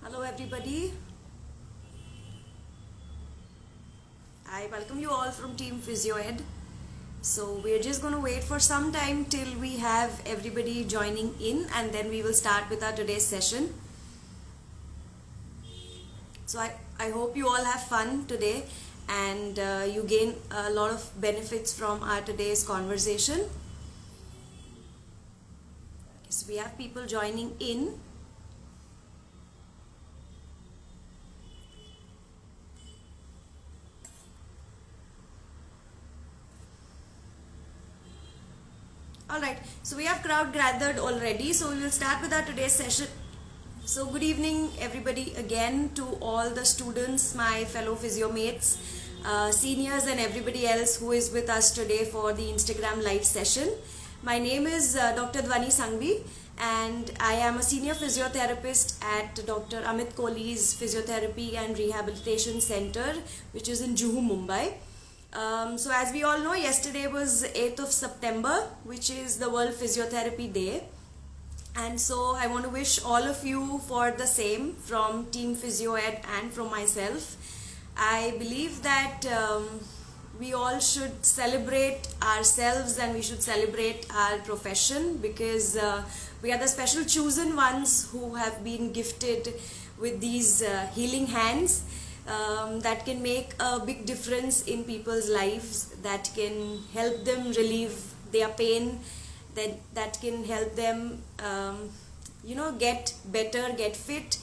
Hello everybody. I welcome you all from Team Physio Ed. So we're just going to wait for some time till we have everybody joining in, and then we will start with our today's session. So I hope you all have fun today and you gain a lot of benefits from our today's conversation. Okay, so we have people joining in. Alright, so we have crowd gathered already, so we will start with our today's session. So good evening everybody again to all the students, my fellow physio mates, seniors and everybody else who is with us today for the Instagram live session. My name is Dr. Dhwani Sanghavi and I am a senior physiotherapist at Dr. Amit Kohli's Physiotherapy and Rehabilitation Center, which is in Juhu, Mumbai. So as we all know, yesterday was 8th of September, which is the World Physiotherapy Day. And so I want to wish all of you for the same from Team Physio Ed and from myself. I believe that we all should celebrate ourselves and we should celebrate our profession, because we are the special chosen ones who have been gifted with these healing hands that can make a big difference in people's lives, that can help them relieve their pain, that can help them get better, get fit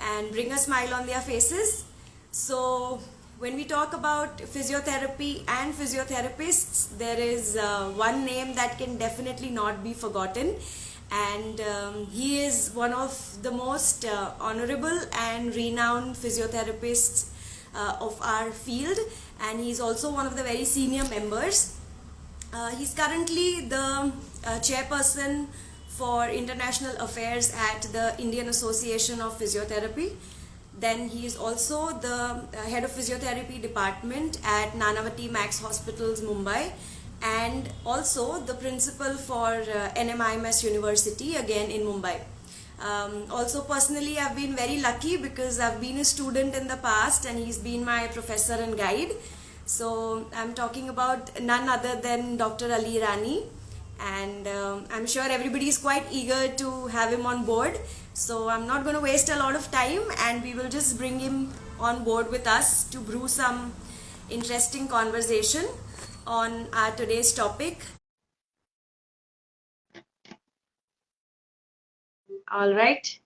and bring a smile on their faces. So when we talk about physiotherapy and physiotherapists, there is one name that can definitely not be forgotten, and he is one of the most honorable and renowned physiotherapists of our field, and he is also one of the very senior members. He's currently the chairperson for international affairs at the Indian Association of Physiotherapy. Then he is also the head of physiotherapy department at Nanavati Max Hospitals, Mumbai, and also the principal for NMIMS University, again in Mumbai. Also personally, I've been very lucky because I've been a student in the past and he's been my professor and guide. So I'm talking about none other than Dr. Ali Irani, and I'm sure everybody is quite eager to have him on board. So I'm not going to waste a lot of time and we will just bring him on board with us to brew some interesting conversation on our today's topic. All right.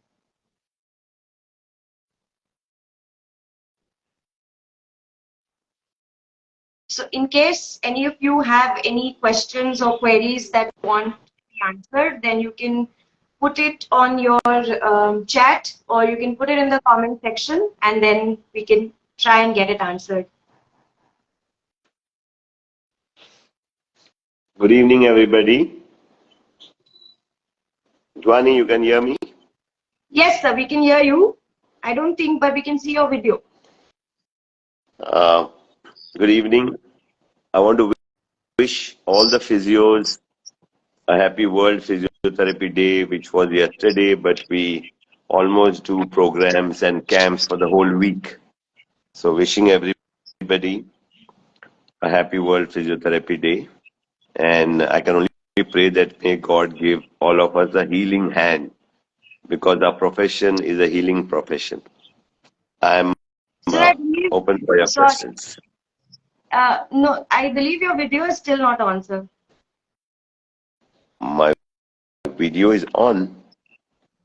So in case any of you have any questions or queries that you want to be answered, then you can put it on your chat, or you can put it in the comment section and then we can try and get it answered. Good evening, everybody. Dhwani, you can hear me? Yes, sir, we can hear you. I don't think, but we can see your video. Good evening. I want to wish all the physios a happy World Physiotherapy Day, which was yesterday, but we almost do programs and camps for the whole week. So wishing everybody a happy World Physiotherapy Day. And I can only pray that may God give all of us a healing hand, because our profession is a healing profession. I'm open for your questions. No, I believe your video is still not on, sir. My video is on.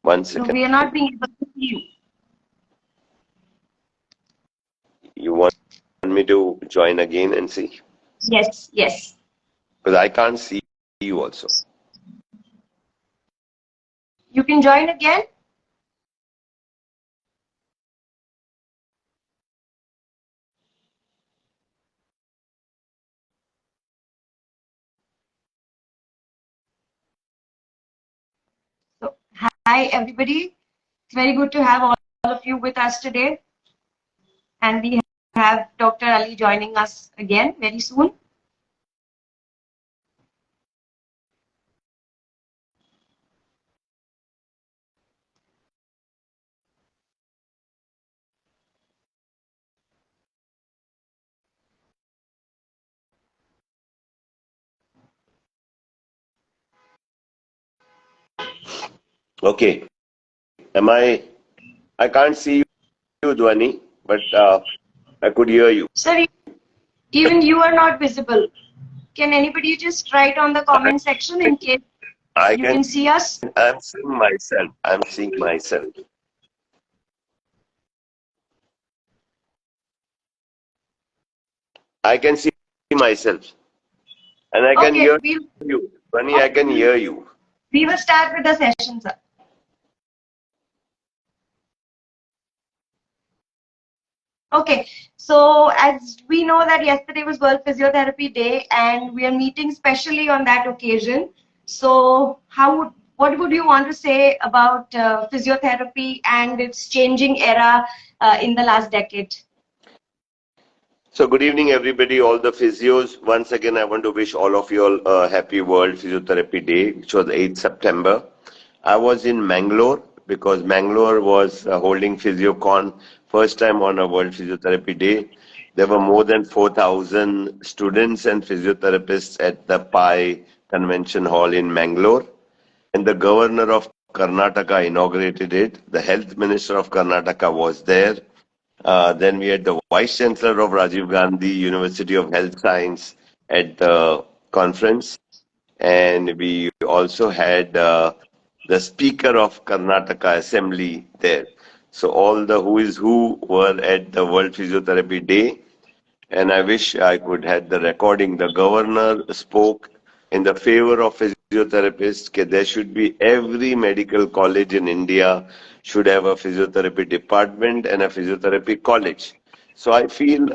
1 second. No, we are not being able to see you. You want me to join again and see? Yes, yes. Because I can't see you also. You can join again. So, hi everybody. It's very good to have all of you with us today. And we have Dr. Ali joining us again very soon. Okay. Am I can't see you, Dhwani, but I could hear you. Sir, even you are not visible. Can anybody just write on the comment section in case I you can, can see us? I'm seeing myself. I'm seeing myself. I can see myself. And I can Okay, hear you. Dhwani, I okay, can hear you. we will start with the session, sir. Okay, so as we know that yesterday was World Physiotherapy Day and we are meeting specially on that occasion. So what would you want to say about physiotherapy and its changing era in the last decade? So good evening, everybody, all the physios. Once again, I want to wish all of you all a happy World Physiotherapy Day, which was 8th September. I was in Mangalore because Mangalore was holding PhysioCon first time on a World Physiotherapy Day. There were more than 4,000 students and physiotherapists at the PI Convention Hall in Mangalore. And the governor of Karnataka inaugurated it. The health minister of Karnataka was there. Then we had the vice chancellor of Rajiv Gandhi University of Health Science at the conference, and we also had the speaker of Karnataka Assembly there. So all the who is who were at the World Physiotherapy Day, and I wish I could have the recording. The governor spoke in the favor of physiotherapists. That there should be every medical college in India should have a physiotherapy department and a physiotherapy college. So I feel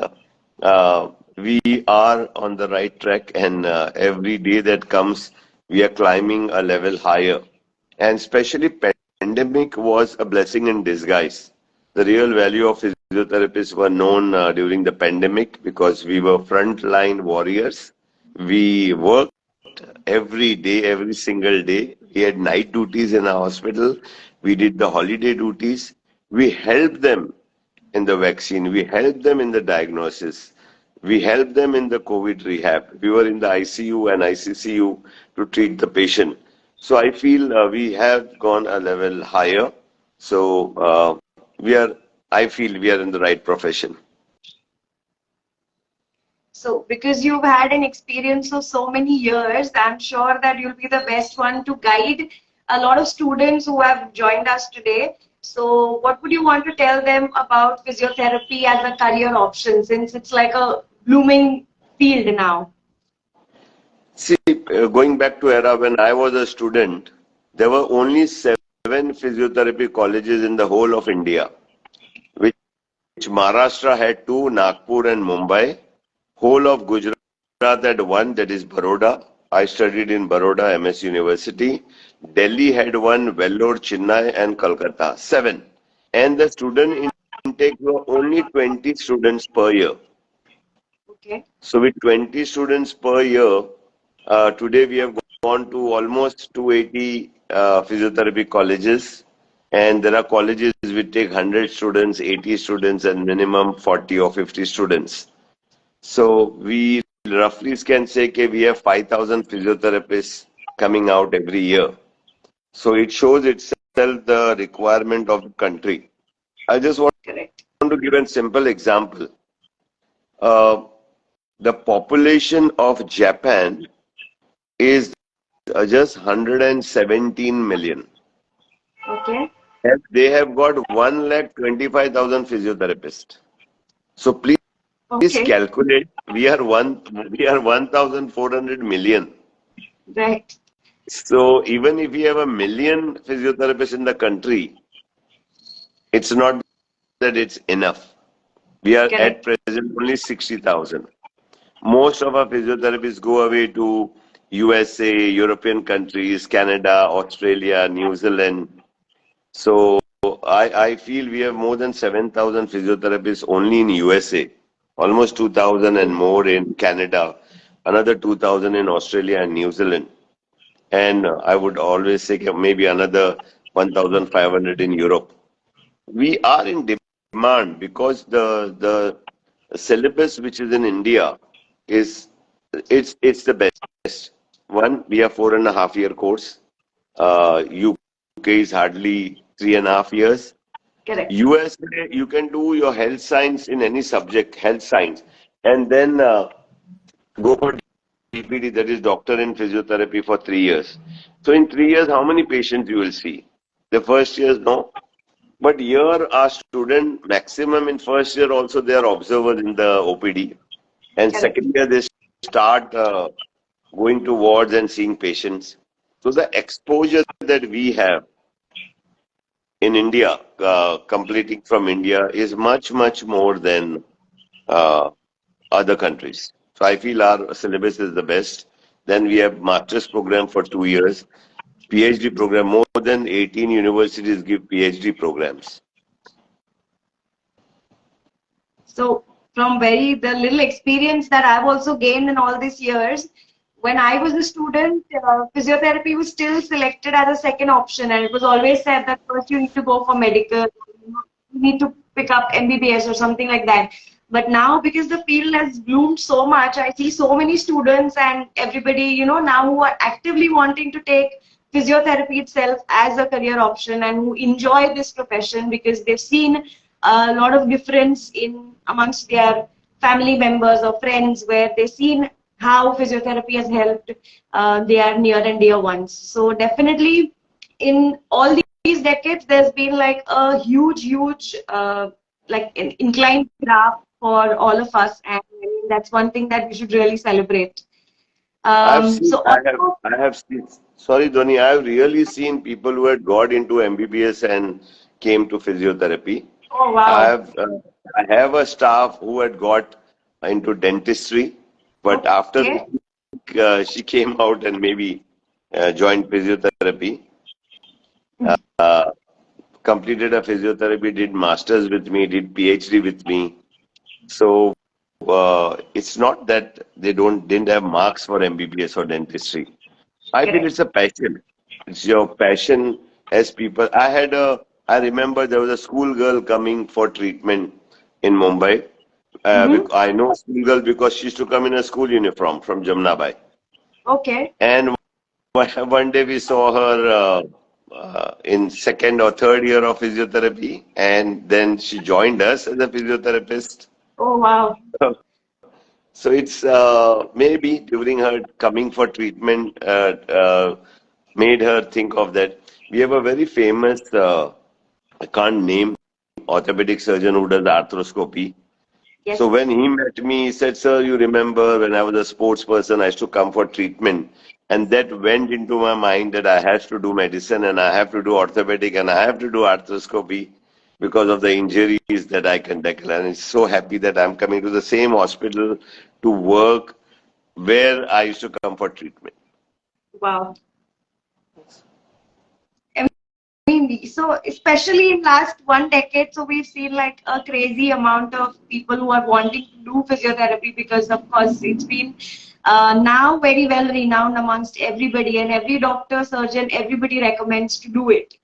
we are on the right track, and every day that comes, we are climbing a level higher. And especially pandemic was a blessing in disguise. The real value of physiotherapists were known during the pandemic because we were frontline warriors. We worked every day, every single day. We had night duties in our hospital. We did the holiday duties. We helped them in the vaccine. We helped them in the diagnosis. We helped them in the COVID rehab. We were in the ICU and ICCU to treat the patient. So I feel we have gone a level higher. So we are, I feel we are in the right profession. So, because you've had an experience of so many years, I'm sure that you'll be the best one to guide a lot of students who have joined us today. So, what would you want to tell them about physiotherapy as a career option since it's like a blooming field now? See, going back to era when I was a student, there were only 7 physiotherapy colleges in the whole of India, which Maharashtra had 2, Nagpur and Mumbai. Whole of Gujarat had 1, that is Baroda. I studied in Baroda MS University. Delhi had 1, Vellore, Chennai and Kolkata. 7. And the student intake were only 20 students per year. Okay. So with 20 students per year, today we have gone to almost 280 physiotherapy colleges, and there are colleges which take 100 students, 80 students, and minimum 40 or 50 students. So we roughly can say that we have 5,000 physiotherapists coming out every year. So it shows itself the requirement of the country. I just want Correct. to give a simple example. Uh, the population of Japan is just 117 million. Okay. And they have got 1,25,000 physiotherapists. So please Okay. calculate. We are 1,400 million. Right. So even if we have a million physiotherapists in the country, it's not that it's enough. We are at Correct. present only 60,000. Most of our physiotherapists go away to USA, European countries, Canada, Australia, New Zealand. So I feel we have more than 7,000 physiotherapists only in USA, almost 2,000 and more in Canada, another 2,000 in Australia and New Zealand. And I would always say maybe another 1,500 in Europe. We are in demand because the syllabus which is in India is it's the best. One, we have 4.5 year course. You is hardly 3.5 years. Correct. USA, you can do your health science in any subject, health science, and then go for DPD, that is doctor in physiotherapy, for 3 years. So in 3 years, how many patients you will see? The first years, no. But here, our student maximum in first year also they are observers in the OPD, and Correct. second year they start going to wards and seeing patients. So the exposure that we have in India, completing from India, is much more than uh, other countries. So I feel our syllabus is the best. Then we have master's program for 2 years, PhD program. More than 18 universities give PhD programs. So from the little experience that I've also gained in all these years, when I was a student, physiotherapy was still selected as a second option, and it was always said that first you need to go for medical, you need to pick up MBBS or something like that. But now, because the field has bloomed so much, I see so many students and everybody, now who are actively wanting to take physiotherapy itself as a career option and who enjoy this profession because they've seen a lot of difference in amongst their family members or friends where they've seen how physiotherapy has helped their near and dear ones. So definitely in all these decades, there's been like a huge like an inclined graph for all of us, and I mean, that's one thing that we should really celebrate. I've seen, So also, I have seen, sorry, Dhoni, I've really seen people who had got into MBBS and came to physiotherapy. oh I wow, have, uh, I have a staff who had got into dentistry, but after okay, she came out and maybe joined physiotherapy, completed a physiotherapy, did masters with me, did PhD with me. So it's not that they didn't have marks for MBBS or dentistry. I feel correct. it's a passion. It's your passion as people. I remember there was a schoolgirl coming for treatment in Mumbai. Mm-hmm. I know schoolgirl because she used to come in a school uniform from Jamnabai. Okay. And one day we saw her in second or third year of physiotherapy, and then she joined us as a physiotherapist. Oh wow. So it's maybe during her coming for treatment made her think of that. We have a very famous, I can't name, orthopedic surgeon who does arthroscopy. So Yes. when he met me, he said, "Sir, you remember when I was a sports person, I used to come for treatment." And that went into my mind that I have to do medicine and I have to do orthopedic and I have to do arthroscopy because of the injuries that I can tackle. And I'm so happy that I'm coming to the same hospital to work where I used to come for treatment. Wow. So especially in last one decade, so we've seen like a crazy amount of people who are wanting to do physiotherapy because of course it's been now very well renowned amongst everybody, and every doctor, surgeon, everybody recommends to do it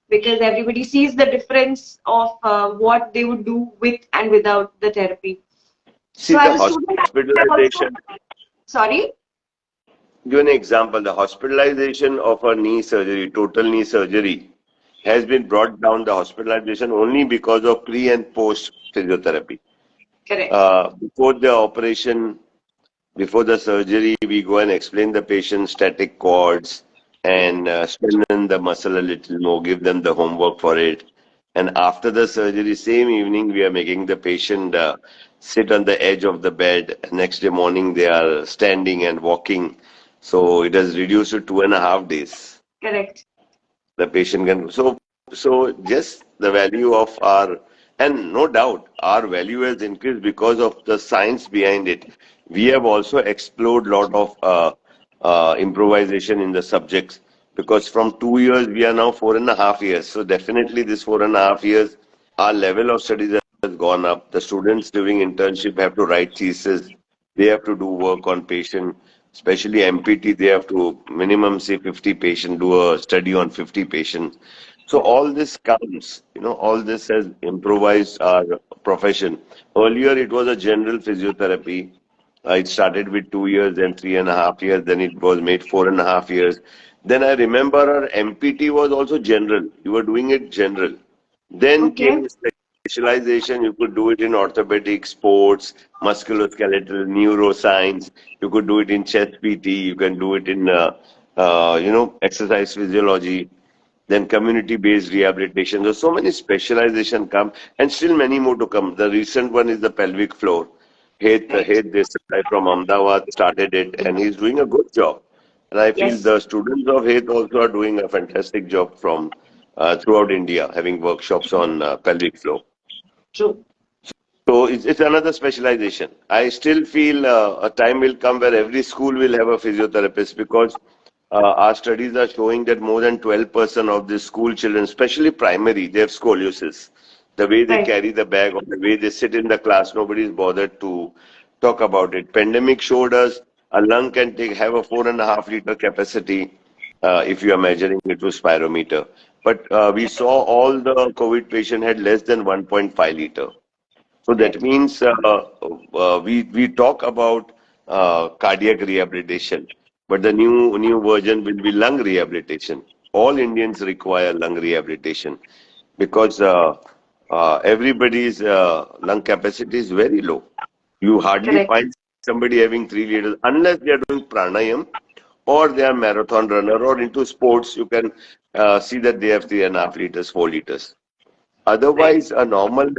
because everybody sees the difference of what they would do with and without the therapy. See, So the as a student, I also, hospitalization, sorry. give an example, the hospitalization of a knee surgery, total knee surgery, has been brought down the hospitalization only because of pre and post physiotherapy. Correct. Before the operation, before the surgery, we go and explain the patient static cords and strengthen the muscle a little more, give them the homework for it. And after the surgery, same evening, we are making the patient sit on the edge of the bed. Next day morning, they are standing and walking. So it has reduced to 2.5 days. Correct. The patient can. So just the value of our, and no doubt, our value has increased because of the science behind it. We have also explored a lot of improvisation in the subjects because from 2 years we are now 4.5 years. So definitely this 4.5 years, our level of studies has gone up. The students doing internship have to write thesis. They have to do work on patient, especially MPT. They have to minimum say 50 patient, do a study on 50 patients. So all this comes, all this has improvised our profession. Earlier it was a general physiotherapy. It started with 2 years, then 3.5 years, then it was made 4.5 years. Then I remember our MPT was also general. You were doing it general. Then Okay. came specialization. You could do it in orthopedic, sports, musculoskeletal, neuroscience. You could do it in chest PT. You can do it in, exercise physiology. Then community-based rehabilitation. There's so many specialization come, and still many more to come. The recent one is the pelvic floor. Right. Hate this guy from Ahmedabad started it, and he's doing a good job. And I feel Yes. the students of Hate also are doing a fantastic job from throughout India, having workshops on pelvic floor. True. So it's another specialization. I still feel a time will come where every school will have a physiotherapist because our studies are showing that more than 12% of the school children, especially primary, they have scoliosis. The way they Right. carry the bag or the way they sit in the class, nobody is bothered to talk about it. Pandemic showed us a lung can have a 4.5 liter capacity if you are measuring it with spirometer. But we saw all the COVID patient had less than 1.5 liter. So that Right. means we talk about cardiac rehabilitation, but the new version will be lung rehabilitation. All Indians require lung rehabilitation because everybody's lung capacity is very low. You hardly Correct. find somebody having 3 liters unless they are doing pranayam or they are marathon runner or into sports. You can see that they have 3.5 liters, 4 liters. Right. Otherwise, a normal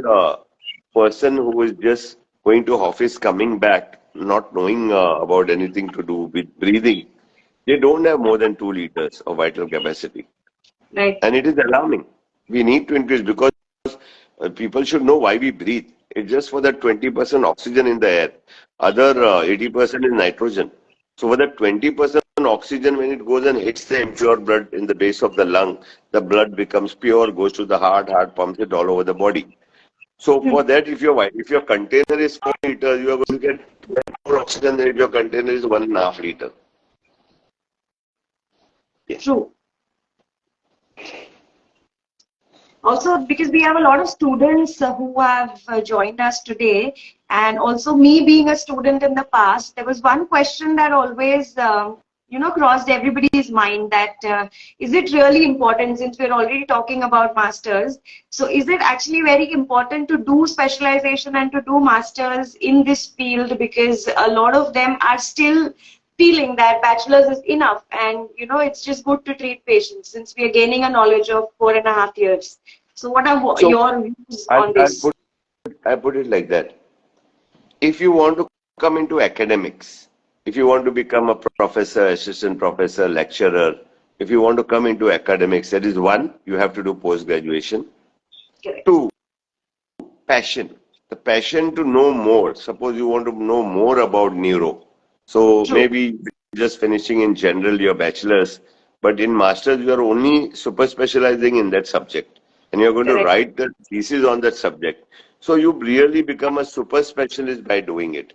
person who is just going to office, coming back, not knowing about anything to do with breathing, they don't have more than 2 liters of vital capacity. Right. And it is alarming. We need to increase because people should know why we breathe. It's just for that 20% oxygen in the air. Other Correct. 80% is nitrogen. So for that 20% oxygen, when it goes and hits the impure blood in the base of the lung, the blood becomes pure, goes to the heart pumps it all over the body. So Hmm. for that, if your container is 4 liters, you are going to get more oxygen than if your container is 1.5 liter. Yes. True. Also, because we have a lot of students who have joined us today, and also me being a student in the past, there was one question that always, crossed everybody's mind that is it really important since we're already talking about masters? So, is it actually very important to do specialization and to do masters in this field? Because a lot of them are still feeling that bachelor's is enough and it's just good to treat patients since we are gaining a knowledge of 4.5 years. So what are So your views I, on I this? put I put it like that. If you want to come into academics, if you want to become a professor, assistant professor, lecturer, if you want to come into academics, that is one, you have to do post graduation. Correct. Two, passion. The passion to know more. Suppose you want to know more about neuro. So True. maybe just finishing in general your bachelor's, but in master's you are only super specializing in that subject. And you're going to Correct. write the thesis on that subject. So you really become a super specialist by doing it.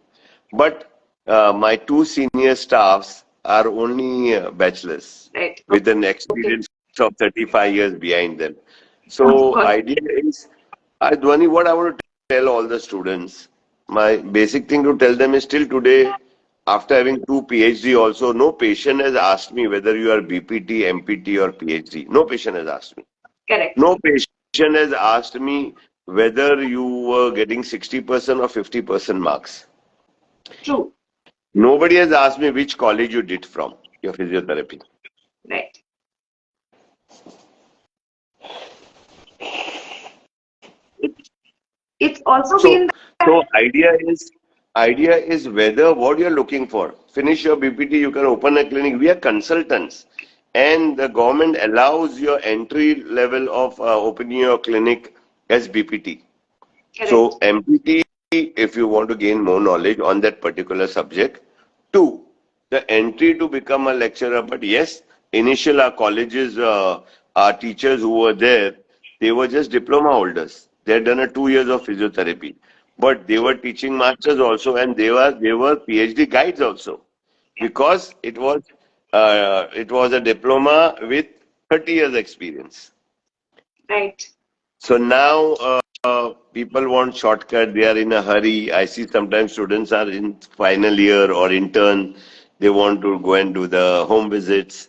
But my two senior staffs are only bachelors Right. with an Okay. experience of 35 years behind them. Of So course. idea is, Dhwani, what I want to tell all the students, my basic thing to tell them is still today, after having two PhD also, no patient has asked me whether you are BPT, MPT or PhD. No patient has asked me. Correct. No patient has asked me whether you were getting 60% or 50% marks. True. Nobody has asked me which college you did from your physiotherapy. Right. It, it's also So, been that. so idea is whether what you're looking for. Finish your BPT, you can open a clinic. We are consultants, and the government allows your entry level of opening your clinic as BPT. Correct. So MPT, if you want to gain more knowledge on that particular subject. Two, the entry to become a lecturer. But yes, initial our colleges, our teachers who were there, they were just diploma holders. They had done a 2 years of physiotherapy, but they were True. teaching masters also, and they were PhD guides also, Yeah. because it was a diploma with 30 years experience. Right. So now people want shortcut. They are in a hurry. I see sometimes students are in final year or intern. They want to go and do the home visits.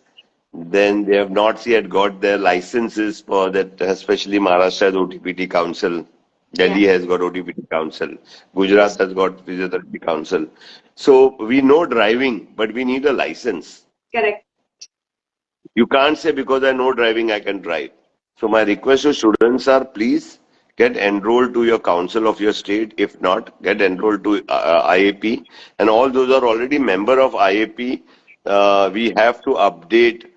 Then they have not yet got their licenses for that, especially Maharashtra has OTPT Council. Yeah. Delhi has got OTPT Council. Yes. Gujarat has got Physiotherapy Council. So we know driving, but we need a license. Correct. You can't say because I know driving, I can drive. So my request to students are please get enrolled to your council of your state. If not, get enrolled to IAP. And all those are already member of IAP. We have to update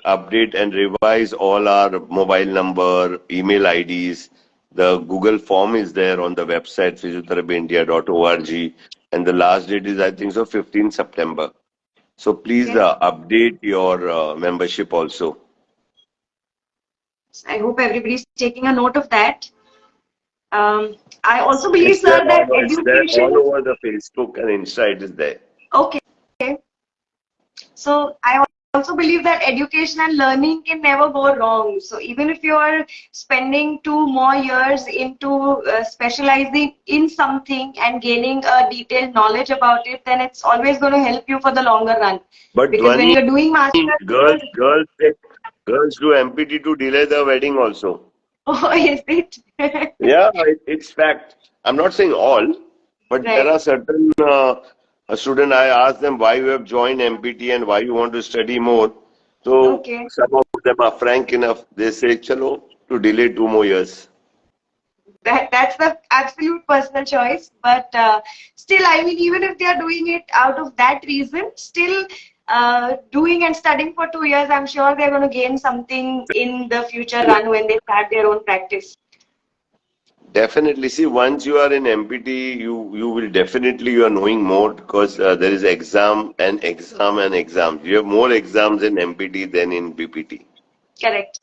and revise all our mobile number, email IDs. The Google form is there on the website physiotherapyindia.org. And the last date is, I think so, 15 September. So please Okay. update your membership also. I hope everybody's taking a note of that. I also believe, It's there sir, that it's there all education. over the Facebook and Insta. It is there. Okay. So I also believe that education and learning can never go wrong. So even if you are spending 2 more years into specializing in something and gaining a detailed knowledge about it, then it's always going to help you for the longer run. But Because when Dhwani, you're doing masters, girls do MPT to delay the wedding also. oh, is it? Yeah, it's fact. I'm not saying all, but there Right. are certain a student. I ask them why you have joined MPT and why you want to study more. So Okay. some of them are frank enough. They say, "Chalo, to delay 2 more years." That's the absolute personal choice, but still, I mean, even if they are doing it out of that reason, still doing and studying for 2 years, I'm sure they're going to gain something in the future run when they start their own practice. Definitely. See, once you are in MPT, you will definitely you are knowing more because there is exam and exam and exam. You have more exams in MPT than in BPT. Correct.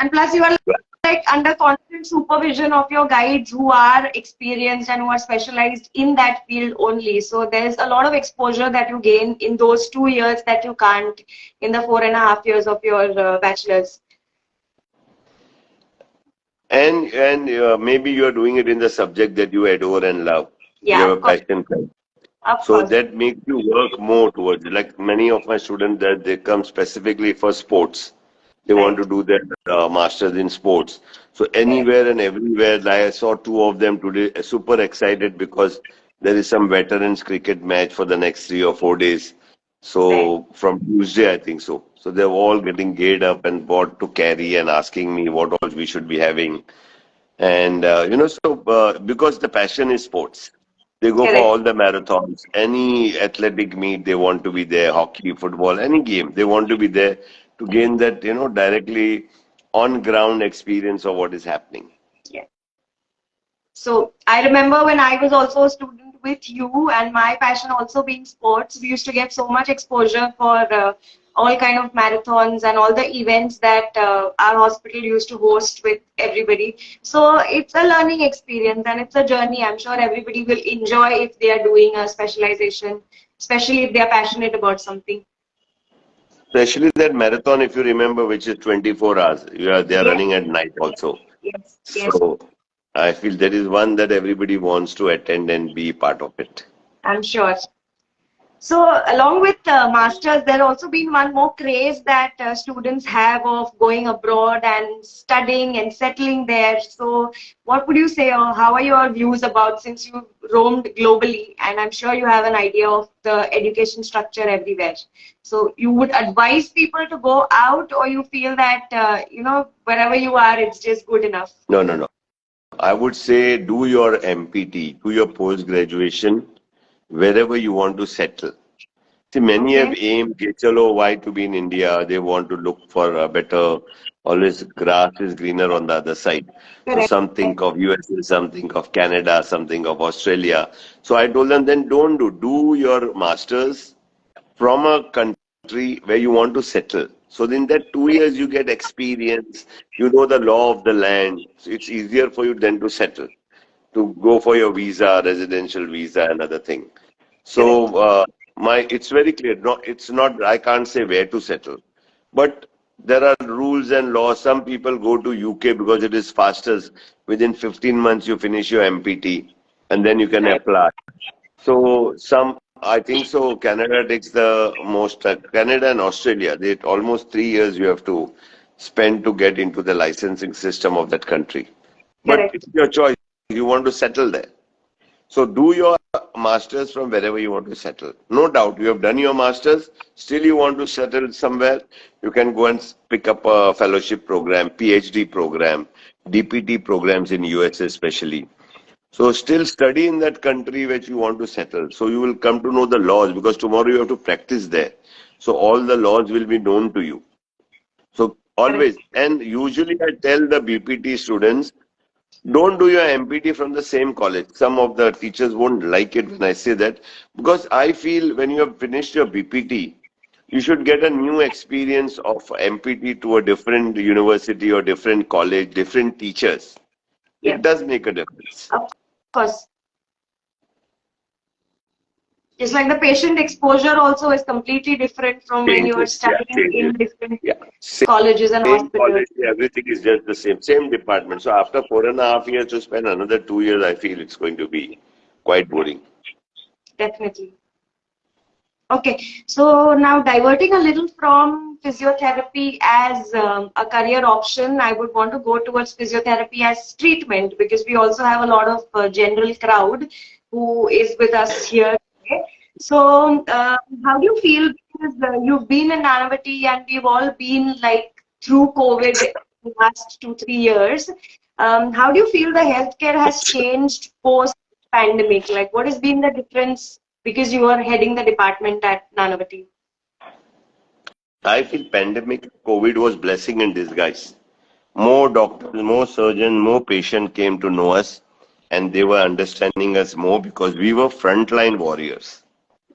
And plus, you are like under constant supervision of your guides who are experienced and who are specialized in that field only. So there's a lot of exposure that you gain in those 2 years that you can't in the 4.5 years of your bachelor's. And maybe you are doing it in the subject that you adore and love. You Yeah, have of a course. passion for it. Of So course. that makes you work more towards it. Like many of my students that they come specifically for sports. They want to Right. do their masters in sports. So Correct. anywhere and everywhere, like I saw two of them today, super excited because there is some veterans cricket match for the next 3 or 4 days. Right. So from Tuesday, I think so. So they're all getting geared up and bought to carry and asking me what all we should be having. And because the passion is sports, they go for Correct. all the marathons, any athletic meet, they want to be there, hockey, football, any game, they want to be there to gain that, directly on ground experience of what is happening. Yeah. So I remember when I was also a student with you, and my passion also being sports, we used to get so much exposure for all kind of marathons and all the events that our hospital used to host with everybody. So it's a learning experience and it's a journey. I'm sure everybody will enjoy if they are doing a specialization, especially if they are passionate about something. Especially that marathon, if you remember, which is 24 hours. They are Yes, running at night also. yes, yes. So I feel that is one that everybody wants to attend and be part of it. I'm sure. So, along with masters, there also been one more craze that students have of going abroad and studying and settling there. So, what would you say, or how are your views about since you roamed globally, and I'm sure you have an idea of the education structure everywhere. So, you would advise people to go out, or you feel that wherever you are, it's just good enough. No, no, no. I would say do your MPT, do your post graduation wherever you want to settle. See, many have Okay, aimed, कि chalo, why to be in India? They want to look for a better, always grass is greener on the other side. So correct. some think of USA, some think of Canada, some think of Australia. So I told them, then don't do your masters from a country where you want to settle. So in that 2 years you get experience, you know the law of the land. So it's easier for you then to settle, to go for your visa, residential visa, and other thing. Correct. So it's very clear. No, it's not. I can't say where to settle, but there are rules and laws. Some people go to UK because it is fastest. Within 15 months, you finish your MPT, and then you can Right. apply. So some I think so. Canada takes the most. Canada and Australia, they almost 3 years you have to spend to get into the licensing system of that country. But Correct. it's your choice. You want to settle there. So do your masters from wherever you want to settle. No doubt, you have done your masters. Still, you want to settle somewhere. You can go and pick up a fellowship program, Ph.D. program, DPT programs in US especially. So still study in that country which you want to settle. So you will come to know the laws because tomorrow you have to practice there. So all the laws will be known to you. So Correct. always, and usually I tell the BPT students, don't do your MPT from the same college. Some of the teachers won't like it when I say that because I feel when you have finished your BPT, you should get a new experience of MPT to a different university or different college, different teachers. Yeah. It does make a difference. Of course. Just like the patient exposure also is completely different from when you are Changes, yeah, studying in changes. different Yeah. colleges and Same hospitals. college, everything is just the same department. So after 4.5 years to spend another 2 years, I feel it's going to be quite boring. Definitely. Okay, so now diverting a little from physiotherapy as a career option, I would want to go towards physiotherapy as treatment because we also have a lot of general crowd who is with us here today. So, how do you feel? Because you've been in Nanavati and we've all been like through COVID in the last 2, 3 years. How do you feel the healthcare has changed post pandemic? Like, what has been the difference because you are heading the department at Nanavati? I feel pandemic COVID was blessing in disguise. More doctors, more surgeons, more patients came to know us and they were understanding us more because we were frontline warriors.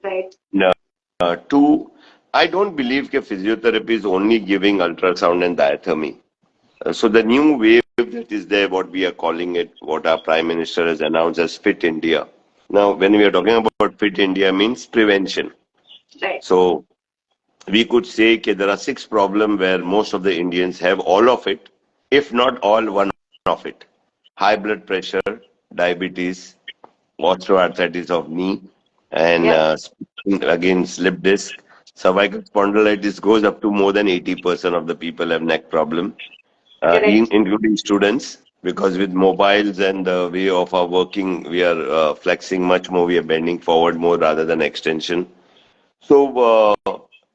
Right. Now, two, I don't believe that physiotherapy is only giving ultrasound and diathermy. So the new wave that is there, what we are calling it, what our Prime Minister has announced as Fit India. Now, when we are talking about Fit India means prevention. Right. So we could say that there are six problems where most of the Indians have all of it, if not all, one of it. High blood pressure, diabetes, osteoarthritis of knee, and Yeah. again slip disc. Cervical spondylitis goes up to more than 80% of the people have neck problem, Correct. including students, because with mobiles and the way of our working, we are flexing much more, we are bending forward more rather than extension. So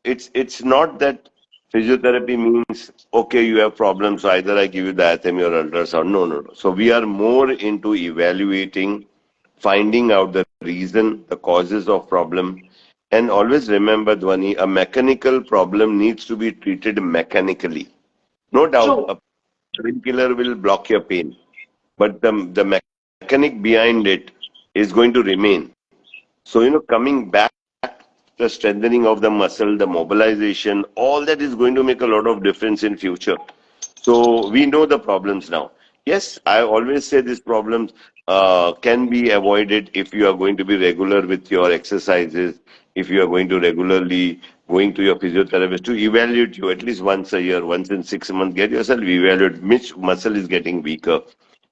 it's not that physiotherapy means okay you have problems so either I give you diathermy or ultrasound. No, no, no. So we are more into evaluating, finding out the reason, the causes of problem, and always remember, Dhwani, a mechanical problem needs to be treated mechanically. No doubt, True. a painkiller will block your pain, but the mechanic behind it is going to remain. So, coming back, the strengthening of the muscle, the mobilization, all that is going to make a lot of difference in future. So we know the problems now. Yes, I always say these problems can be avoided if you are going to be regular with your exercises, if you are going to regularly going to your physiotherapist to evaluate you at least once a year, once in 6 months, get yourself evaluated which muscle is getting weaker.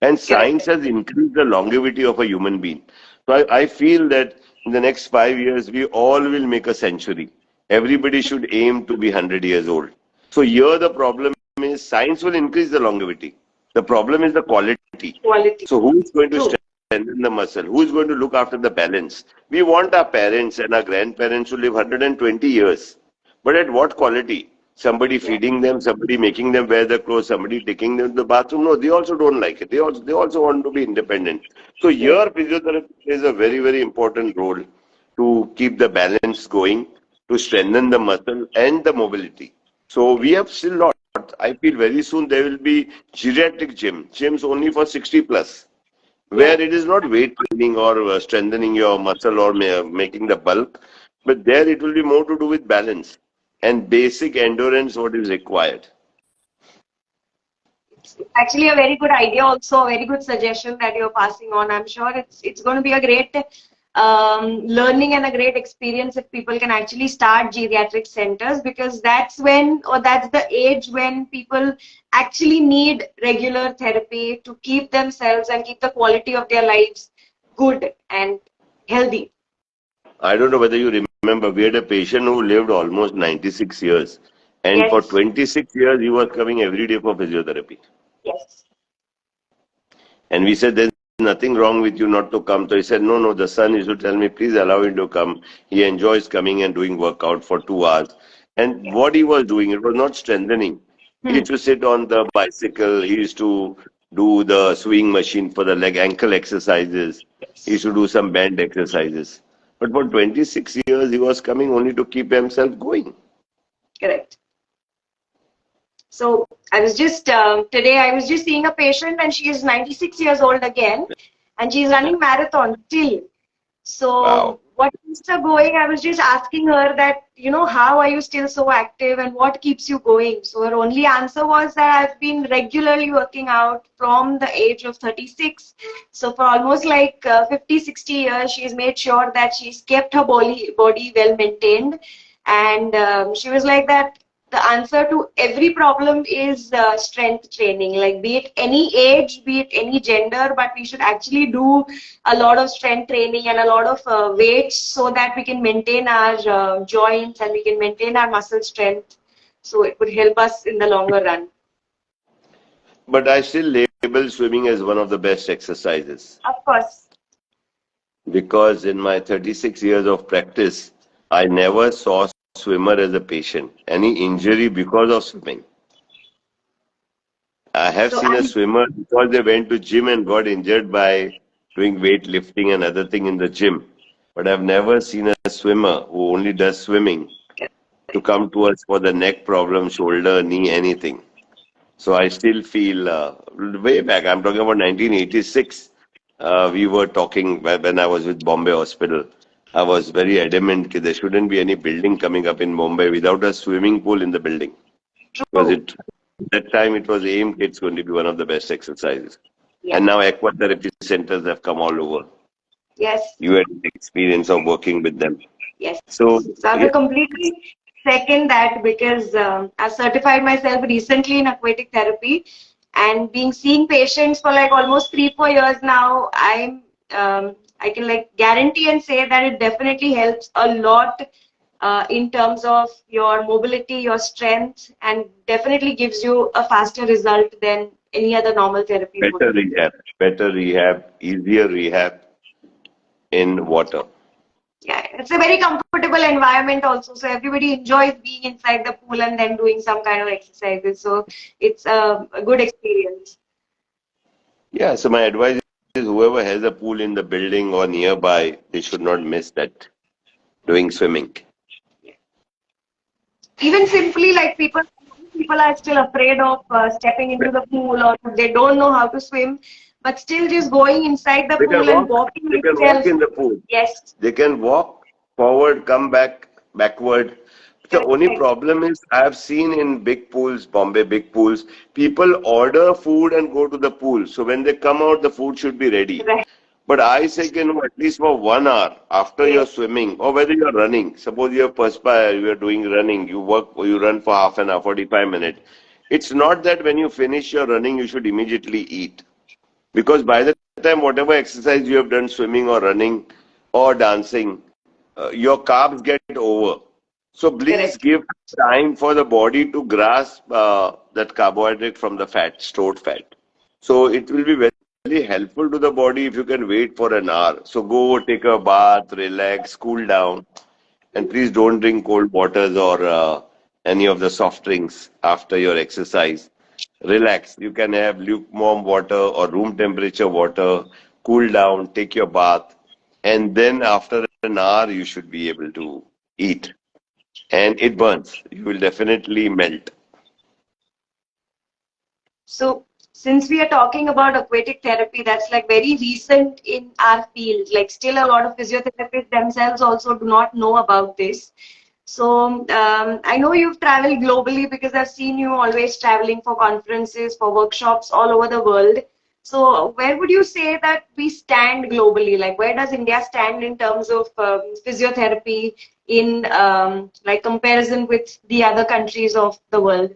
And Correct. science has increased the longevity of a human being. So I feel that in the next 5 years, we all will make a century. Everybody should aim to be 100 years old. So here the problem is science will increase the longevity. The problem is the quality. Quality. So who is going to True. strengthen the muscle? Who is going to look after the balance? We want our parents and our grandparents to live 120 years. But at what quality? Somebody Yeah. feeding them, somebody making them wear the clothes, somebody taking them to the bathroom. No, they also don't like it. They also want to be independent. So Yes. here physiotherapy plays a very, very important role to keep the balance going, to strengthen the muscle and the mobility. So we have still lot. I feel very soon there will be geriatric gyms only for 60 plus, Yeah. where it is not weight training or strengthening your muscle or making the bulk, but there it will be more to do with balance and basic endurance what is required. It's actually a very good idea, also a very good suggestion that you're passing on. I'm sure it's going to be a great learning and a great experience if people can actually start geriatric centers because that's when or that's the age when people actually need regular therapy to keep themselves and keep the quality of their lives good and healthy. I don't know whether you remember, we had a patient who lived almost 96 years. And for Yes, 26 years, he was coming every day for physiotherapy. yes, And we said, there's nothing wrong with you not to come. So he said, no, no, the son used to tell me, please allow him to come. He enjoys coming and doing workout for 2 hours. And yes. what he was doing, it was not strengthening. He Hmm. used to sit on the bicycle. He used to do the swing machine for the leg ankle exercises. He used Yes, to do some band exercises. But for 26 years, he was coming only to keep himself going. correct. So I was just today I was just seeing a patient and she is 96 years old again, and she's running marathon still. So Wow. what keeps her going? I was just asking her that, how are you still so active and what keeps you going? So her only answer was that I've been regularly working out from the age of 36. So for almost like 50, 60 years, she's made sure that she's kept her body well maintained. And she was like that the answer to every problem is strength training, like be it any age, be it any gender, but we should actually do a lot of strength training and a lot of weights so that we can maintain our joints and we can maintain our muscle strength. So it would help us in the longer run. But I still label swimming as one of the best exercises Of course. because in my 36 years of practice, I never saw swimmer as a patient. Any injury because of swimming. I have So seen a I'm swimmer because they went to gym and got injured by doing weightlifting and other thing in the gym. But I've never seen a swimmer who only does swimming to come to us for the neck problem, shoulder, knee, anything. So I still feel way back, I'm talking about 1986, we were talking when I was with Bombay Hospital. I was very adamant that there shouldn't be any building coming up in Mumbai without a swimming pool in the building. Because true. that time it was aimed, it's going to be one of the best exercises. Yeah. And now aquatherapy centers have come all over. Yes. You had experience of working with them. Yes. So, So I yeah, will completely second that because I've certified myself recently in aquatic therapy, and being seeing patients for like almost 3-4 years now, I can like guarantee and say that it definitely helps a lot in terms of your mobility, your strength, and definitely gives you a faster result than any other normal therapies would. better rehab, easier rehab in water. Yeah, it's a very comfortable environment also. So everybody enjoys being inside the pool and then doing some kind of exercises. So it's a good experience. Yeah, so my advice is whoever has a pool in the building or nearby, they should not miss that doing swimming. Even simply like people are still afraid of stepping into the pool, or they don't know how to swim, but still just going inside the They can pool and walk. walking They can walk itself. in the pool. Yes, They can walk forward, come back, backward. The only correct, problem is I've seen in big pools, Bombay big pools, people order food and go to the pool. So when they come out, the food should be ready. right. But I say, at least for 1 hour after you're Yes, swimming or whether you're running, suppose you have perspire, you are doing running, you work or you run for half an hour, 45 minutes. It's not that when you finish your running, you should immediately eat. Because by the time, whatever exercise you have done, swimming or running or dancing, your carbs get over. So please correct. give time for the body to grasp that carbohydrate from the fat, stored fat. So it will be very helpful to the body if you can wait for an hour. So go take a bath, relax, cool down, and please don't drink cold waters or any of the soft drinks after your exercise. Relax. You can have lukewarm water or room temperature water, cool down, take your bath, and then after an hour, you should be able to eat. And it burns. You will definitely melt. So, since we are talking about aquatic therapy, that's like very recent in our field. Like, still a lot of physiotherapists themselves also do not know about this. So, I know you've traveled globally because I've seen you always traveling for conferences, for workshops all over the world. So, where would you say that we stand globally? Like, where does India stand in terms of physiotherapy in like comparison with the other countries of the world?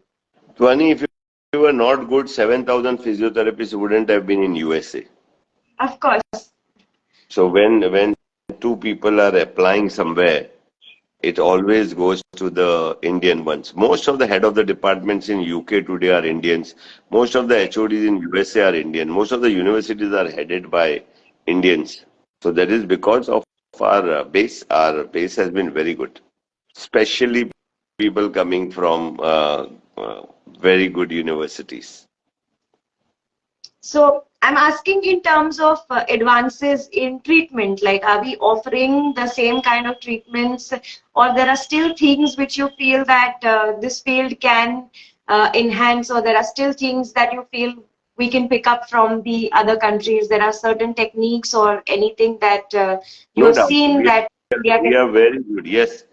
Dhwani, if you were not good, 7,000 physiotherapists wouldn't have been in USA. Of course. So when two people are applying somewhere, it always goes to the Indian ones. Most of the head of the departments in UK today are Indians. Most of the HODs in USA are Indian. Most of the universities are headed by Indians. So that is because of our base. Our base has been very good, especially people coming from very good universities. So I'm asking in terms of advances in treatment, like are we offering the same kind of treatments, or there are still things which you feel that this field can enhance, or there are still things that you feel we can pick up from the other countries? There are certain techniques or anything that you No have doubt. seen that India We can. are very good. Yes.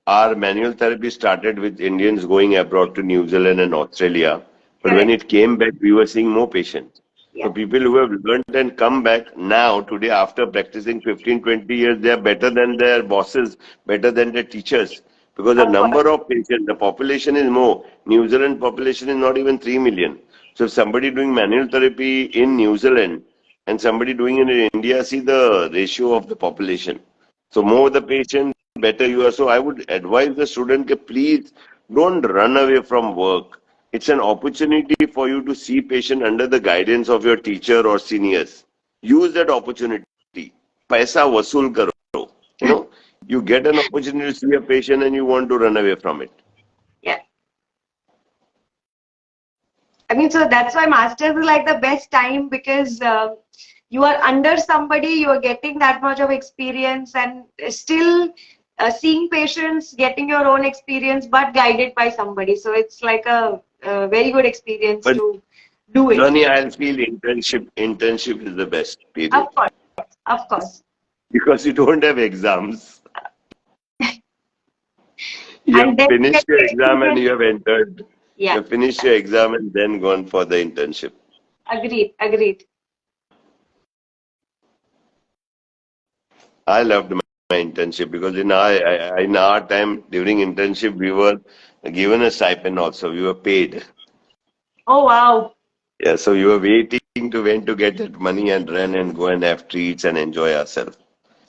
Our manual therapy started with Indians going abroad to New Zealand and Australia. But when Correct. it came back, we were seeing more patients. So Yeah. people who have learned and come back now, today, after practicing 15, 20 years, they are better than their bosses, better than their teachers. Because the Of course. number of patients, the population is more. New Zealand population is not even 3 million. So if somebody doing manual therapy in New Zealand and somebody doing it in India, see the ratio of the population. So more the patient, better you are. So I would advise the student that please don't run away from work. It's an opportunity for you to see patient under the guidance of your teacher or seniors. Use that opportunity. Paisa vasool karo. You know, you get an opportunity to see a patient and you want to run away from it. Yeah. I mean, so that's why masters is like the best time, because you are under somebody, you are getting that much of experience, and still seeing patients, getting your own experience, but guided by somebody. So it's like a very good experience But to do it. Dhwani, I feel internship is the best period Of course, of course. because you don't have exams. You have And then you get finished your the exam and experience. you have entered. You Yeah, have finished your exam and then gone for the internship. agreed, agreed. I loved my internship because in our time during internship we were given a stipend also. We were paid. Oh, wow. Yeah, so you were waiting to when to get that money and run and go and have treats and enjoy ourselves.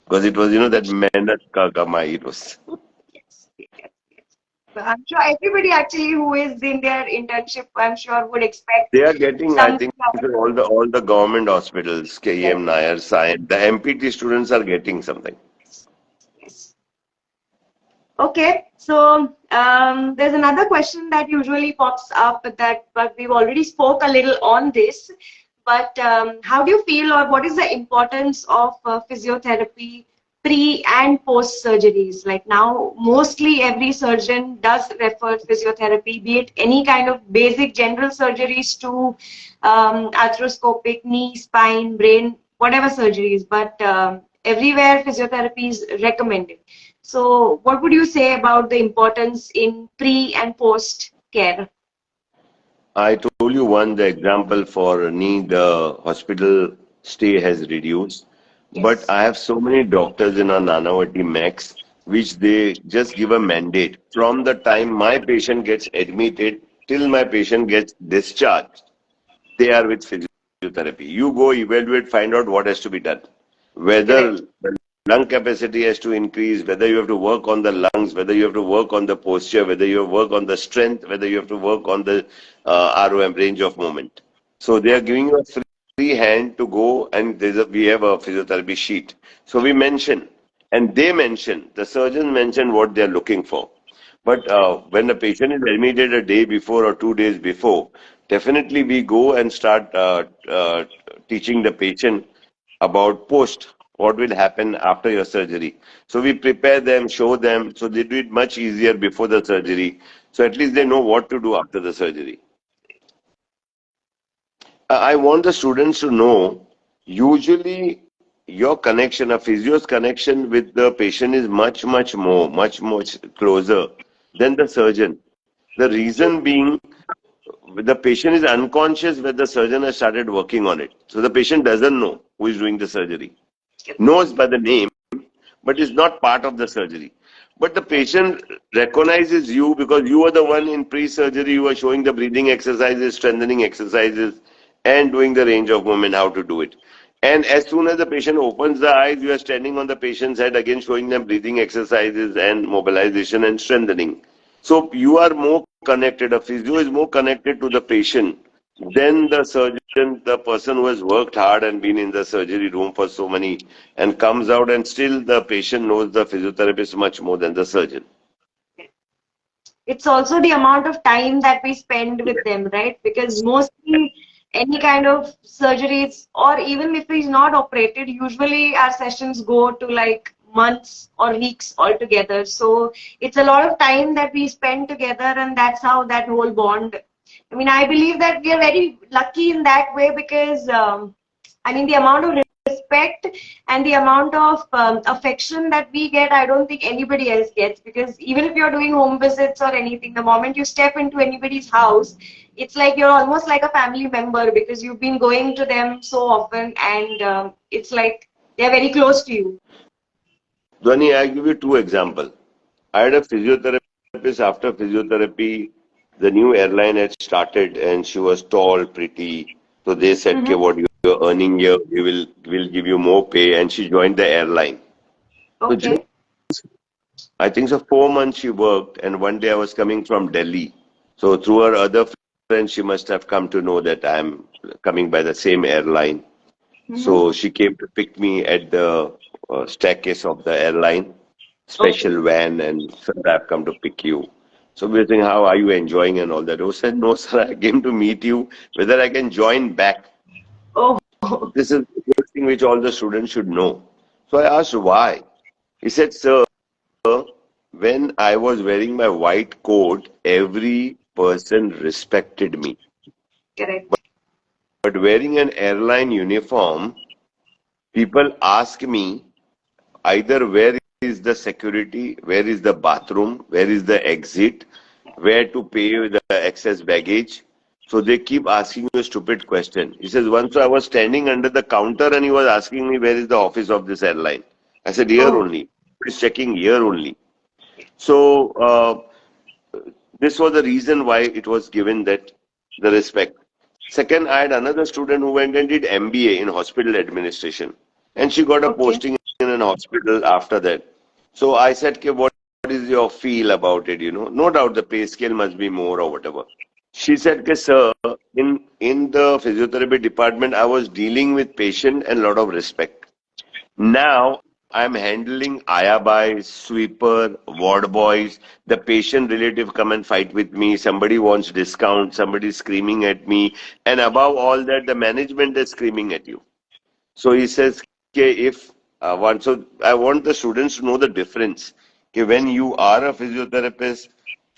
Because it was, that mehnat ka kamai it was. Yes, yes, yes. So I'm sure everybody actually who is in their internship, I'm sure would expect They are getting, I some. think, all the government hospitals, Yes, KEM, Nair, Science, the MPT students are getting something. yes, yes. Okay, so there's another question that usually pops up, but we've already spoke a little on this. But how do you feel, or what is the importance of physiotherapy pre and post surgeries? Like now, mostly every surgeon does refer physiotherapy, be it any kind of basic general surgeries to arthroscopic, knee, spine, brain, whatever surgeries. But everywhere physiotherapy is recommended. So, what would you say about the importance in pre and post care? I told you the example for knee, the hospital stay has reduced. But Yes, I have so many doctors in our Nanavati Max, which they just give a mandate. From the time my patient gets admitted till my patient gets discharged, they are with physiotherapy. You go evaluate, find out what has to be done. Whether correct. the lung capacity has to increase, whether you have to work on the lungs, whether you have to work on the posture, whether you have to work on the strength, whether you have to work on the ROM, range of movement. So they Yeah, are giving you a free hand to go, and we have a physiotherapy sheet. So we mention, and they mention, the surgeons mention what they are looking for. But when the patient is admitted a day before or 2 days before, definitely we go and start teaching the patient about post, what will happen after your surgery. So we prepare them, show them, so they do it much easier before the surgery. So at least they know what to do after the surgery. I want the students to know, usually your connection, a physio's connection with the patient is much more closer than the surgeon. The true. reason being, the patient is unconscious when the surgeon has started working on it. So the patient doesn't know who is doing the surgery. Knows by the name, but is not part of the surgery. But the Yeah, patient recognizes you because you are the one in pre-surgery, you are showing the breathing exercises, strengthening exercises, and doing the range of movement, how to do it. And as soon as the patient opens the eyes, you are standing on the patient's head again, showing them breathing exercises and mobilization and strengthening. So you are more connected. A physio is more connected to the patient than the surgeon, the person who has worked hard and been in the surgery room for so many and comes out and still the patient knows the physiotherapist much more than the surgeon. It's also the amount of time that we spend with them, right? Because mostly any kind of surgeries, or even if he's not operated, usually our sessions go to like months or weeks altogether. So it's a lot of time that we spend together, and that's how that whole bond. I mean, I believe that we are very lucky in that way because, I mean, the amount of respect and the amount of affection that we get, I don't think anybody else gets, because even if you're doing home visits or anything, the moment you step into anybody's house, it's like you're almost like a family member because you've been going to them so often, and it's like they're very close to you. Dhwani, I give you two examples. I had a physiotherapist after physiotherapy. The new airline had started and she was tall, pretty. So they said, okay, Mm-hmm. what you're earning here, we'll give you more pay. And she joined the airline. So just, Okay. I think so 4 months she worked. And one day I was coming from Delhi. So through her other friends, she must have come to know that I'm coming by the same airline. Mm-hmm. So she came to pick me at the staircase of the airline, Okay. special van, and sir, I've come to pick you. So we were saying, how are you enjoying and all that? Oh, said, no, sir, I came to meet you, whether I can join back. Oh. This is the first thing which all the students should know. So I asked why. He said, sir, when I was wearing my white coat, every person respected me. Correct. But wearing an airline uniform, people ask me either where is the security, where is the bathroom, where is the exit, where to pay the excess baggage. So they keep asking you a stupid question. He says, once I was standing under the counter and he was asking me, where is the office of this airline? I said, here Oh. only. He's checking here only. So this was the reason why it was given that the respect. Second, I had another student who went and did MBA in hospital administration, and she got a Okay. posting in an hospital after that. So I said, "Okay, what is your feel about it? No doubt the pay scale must be more or whatever." She said, "Okay, sir, in the physiotherapy department, I was dealing with patient and lot of respect. Now I'm handling ayabais, sweeper, ward boys. The patient relative come and fight with me. Somebody wants discount. Somebody screaming at me. And above all that, the management is screaming at you." So he says, okay, if so I want the students to know the difference. Okay, when you are a physiotherapist,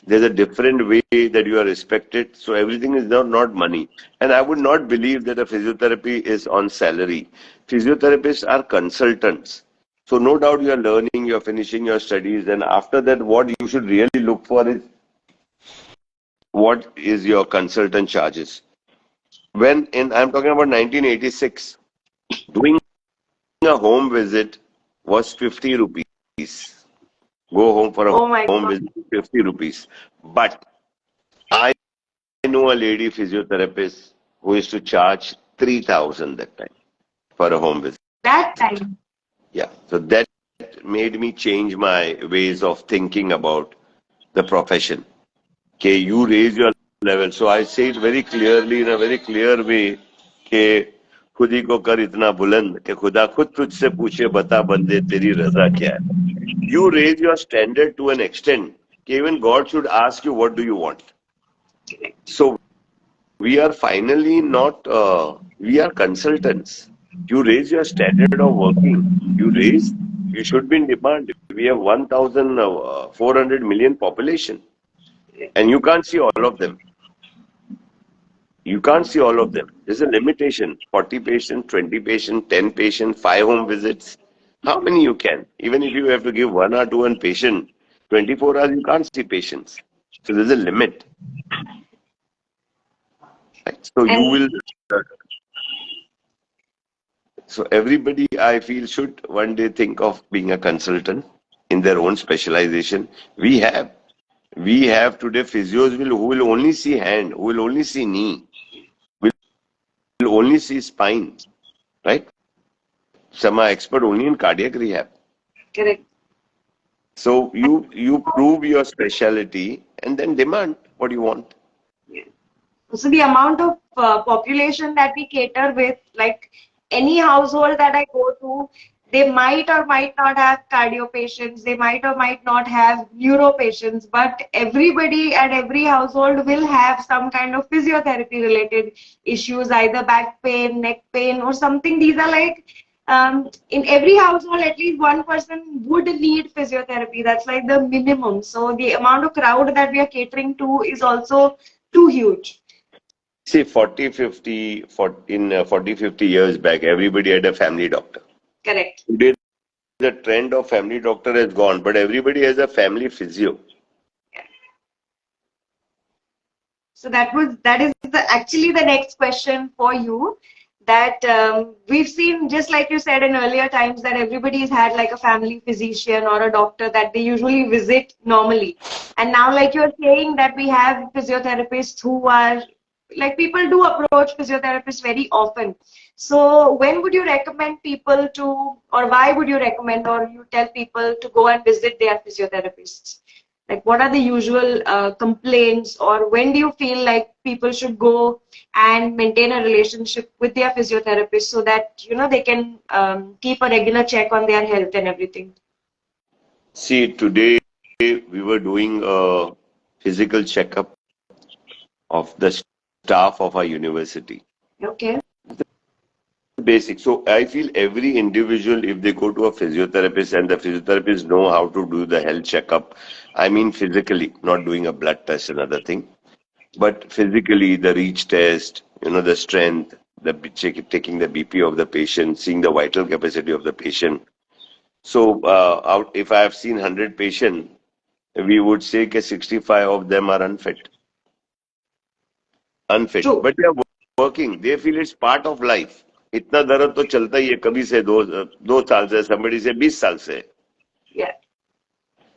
there's a different way that you are respected. So everything is not money. And I would not believe that a physiotherapy is on salary. Physiotherapists are consultants. So no doubt you are learning, you are finishing your studies, and after that, what you should really look for is what is your consultant charges. I'm talking about 1986, doing a home visit was 50 rupees. Go home for a Oh my home God. visit, 50 rupees. But I know a lady physiotherapist who used to charge 3,000 that time for a home visit. That time. Yeah. So that made me change my ways of thinking about the profession. Okay, you raise your level. So I say it very clearly in a very clear way कि खुद ही को कर इतना बुलंद कि खुदा खुद तुझसे पूछे बता बंदे तेरी रजा क्या है. You raise your standard to an extent कि even God should ask you what do you want. So we are finally not we are consultants. You raise your standard of working. You should be in demand. We have 1,400 million population, and you can't see all of them. You can't see all of them. There's a limitation. 40 patients, 20 patients, 10 patients, 5 home visits. How many you can? Even if you have to give 1 hour to one patient, 24 hours, you can't see patients. So there's a limit. Right? So you And will. So everybody, I feel, should one day think of being a consultant in their own specialization. We have today physios who will only see hand, who will only see knee, will only see spine, right? some are expert only in cardiac rehab. Correct. So you prove your specialty and then demand what you want. So the amount of population that we cater with, like any household that I go to, they might or might not have cardio patients, they might or might not have neuro patients, but everybody at every household will have some kind of physiotherapy related issues, either back pain, neck pain, or something. These are like in every household, at least one person would need physiotherapy. That's like the minimum. So the amount of crowd that we are catering to is also too huge. See, 40, 50 years back, everybody had a family doctor. Correct. Today, the trend of family doctor has gone, but everybody has a family physio. So that is actually the next question for you. That we've seen, just like you said in earlier times, that everybody's had like a family physician or a doctor that they usually visit normally. And now, like you're saying, that we have physiotherapists who are like, people do approach physiotherapists very often. So when would you recommend people to, or why would you recommend, or you tell people to go and visit their physiotherapists? Like, what are the usual complaints, or when do you feel like people should go and maintain a relationship with their physiotherapist so that, you know, they can keep a regular check on their health and everything? See, today we were doing a physical checkup of the staff of our university. Okay. Basic. So I feel every individual, if they go to a physiotherapist and the physiotherapists know how to do the health checkup, I mean physically, not doing a blood test, another thing, but physically the reach test, the strength, taking the BP of the patient, seeing the vital capacity of the patient. So if I have seen 100 patients, we would say that 65 of them are unfit. True. But they are working. They feel it's part of life. इतना दर्द तो चलता ही है कभी से दो साल से somebody से 20 साल से. Yeah.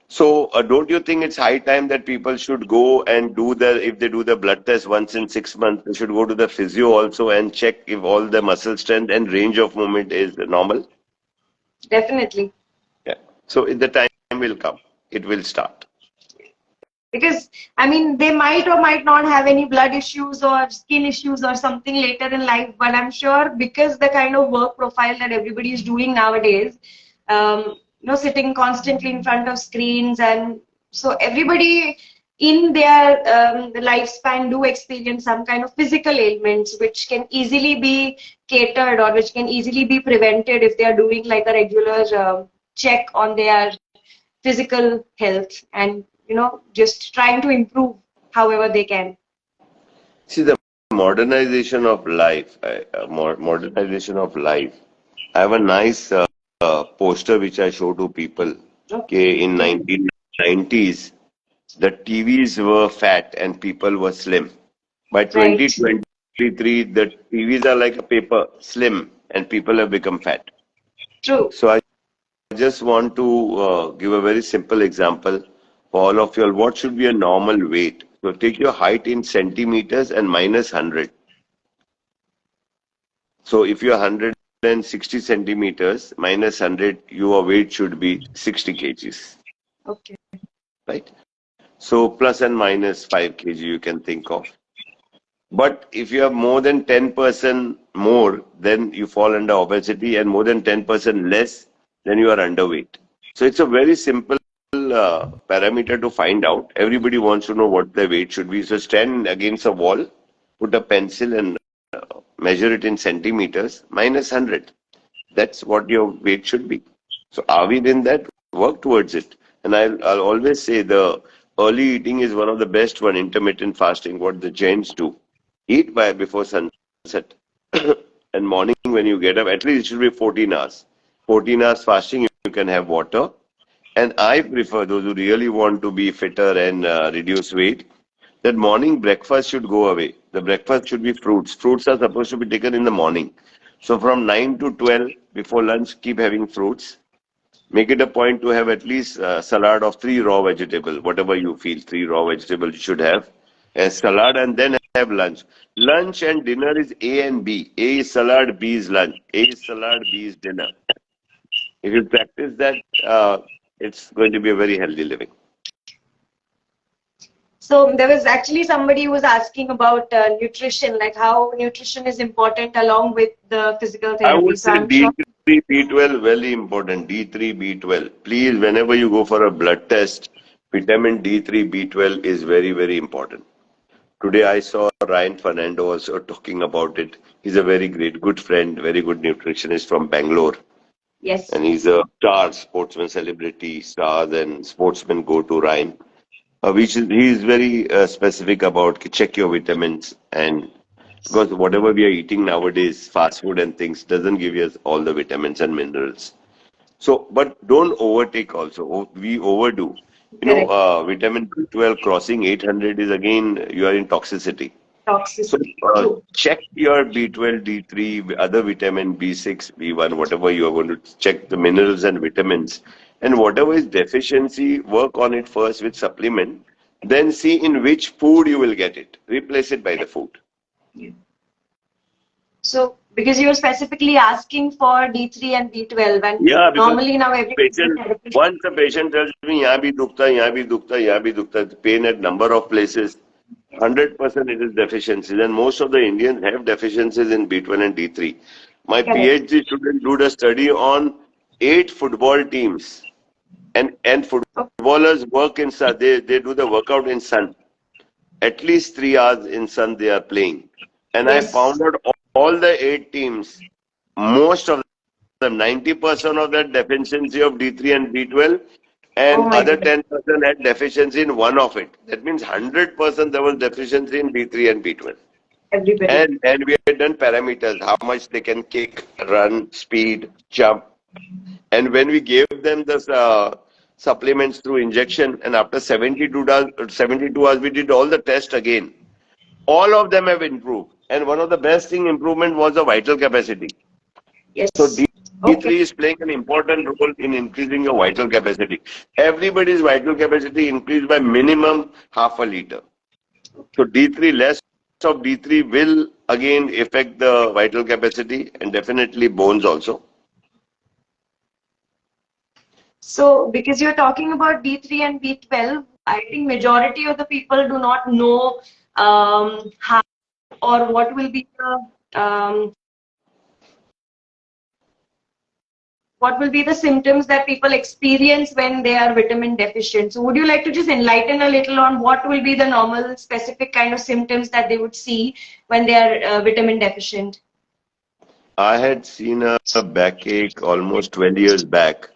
So don't you think it's high time that people should go and if they do the blood test once in 6 months, they should go to the physio also and check if all the muscle strength and range of movement is normal? Definitely. Yeah. So the time will come. It will start. Because, I mean, they might or might not have any blood issues or skin issues or something later in life, but I'm sure because the kind of work profile that everybody is doing nowadays, sitting constantly in front of screens, and so everybody in their lifespan do experience some kind of physical ailments which can easily be catered or which can easily be prevented if they are doing like a regular check on their physical health, and just trying to improve however they can. See, the modernization of life, modernization of life. I have a nice poster which I show to people. Okay, in 1990s, the TVs were fat and people were slim. By Right. 2023, the TVs are like a paper, slim, and people have become fat. True. So I just want to give a very simple example for all of you all. What should be a normal weight? So take your height in centimeters and minus 100. So if you're 160 centimeters minus 100, your weight should be 60 kgs. Okay. Right? So plus and minus 5 kg you can think of. But if you have more than 10% more, then you fall under obesity, and more than 10% less, then you are underweight. So it's a very simple parameter to find out. Everybody wants to know what their weight should be. So stand against a wall, put a pencil and measure it in centimeters, minus 100. That's what your weight should be. So are we in that? Work towards it. And I'll always say the early eating is one of the best one, intermittent fasting, what the Jains do. Eat before sunset. And morning when you get up, at least it should be 14 hours. 14 hours fasting, you can have water. And I prefer those who really want to be fitter and reduce weight, that morning breakfast should go away. The breakfast should be fruits. Fruits are supposed to be taken in the morning. So from 9 to 12 before lunch, keep having fruits. Make it a point to have at least a salad of 3 raw vegetables, whatever you feel, 3 raw vegetables you should have as salad, and then have lunch. Lunch and dinner is A and B. A is salad, B is lunch. A is salad, B is dinner. If you practice that, it's going to be a very healthy living. So there was actually somebody who was asking about nutrition, like how nutrition is important along with the physical I therapy. would So say I'm sure. D3, B12, very important. D3, B12. Please, whenever you go for a blood test, vitamin D3, B12 is very, very important. Today I saw Ryan Fernando also talking about it. He's a very great, good friend, very good nutritionist from Bangalore. Yes. And he's a star sportsman, celebrity stars and sportsmen go to Ryan. Which is, he is very specific about check your vitamins, and because whatever we are eating nowadays, fast food and things, doesn't give us all the vitamins and minerals. So, but don't overtake also. We overdo. Correct. Vitamin B12 crossing 800 is again, you are in toxicity. So, Toxicity. True. check your B12, D3, other vitamin B6, B1, whatever you are going to check the minerals and vitamins. And whatever is deficiency, work on it first with supplement. Then see in which food you will get it. Replace it by the food. Yeah. So because you were specifically asking for D3 and B12, and Yeah, because normally now every patient, therapy. once the patient tells me, यहाँ भी दुखता, यहाँ भी दुखता, यहाँ भी दुखता, pain at number of places, 100% it is deficiencies. And most of the Indians have deficiencies in B12 and D3. My Correct. PhD student did a study on 8 football teams. And footballers work in sun. They do the workout in sun. At least 3 hours in sun they are playing. And I found Yes. out all the 8 teams, most of them, 90% of that deficiency of D3 and B12, Oh and my other goodness. 10% had deficiency in one of it. That means 100% there was deficiency in D3 and B12. Everybody. And we had done parameters, how much they can kick, run, speed, jump. And when we gave them the supplements through injection, and after 72 hours, we did all the tests again. All of them have improved. And one of the best thing improvement was the vital capacity. So Yes. Okay. D3 is playing an important role in increasing your vital capacity. Everybody's vital capacity increased by minimum half a liter. So D3, less of D3 will again affect the vital capacity and definitely bones also. So because you're talking about D3 and B12, I think majority of the people do not know how or what will be the symptoms that people experience when they are vitamin deficient. So would you like to just enlighten a little on what will be the normal specific kind of symptoms that they would see when they are vitamin deficient? I had seen a backache almost 12 years back.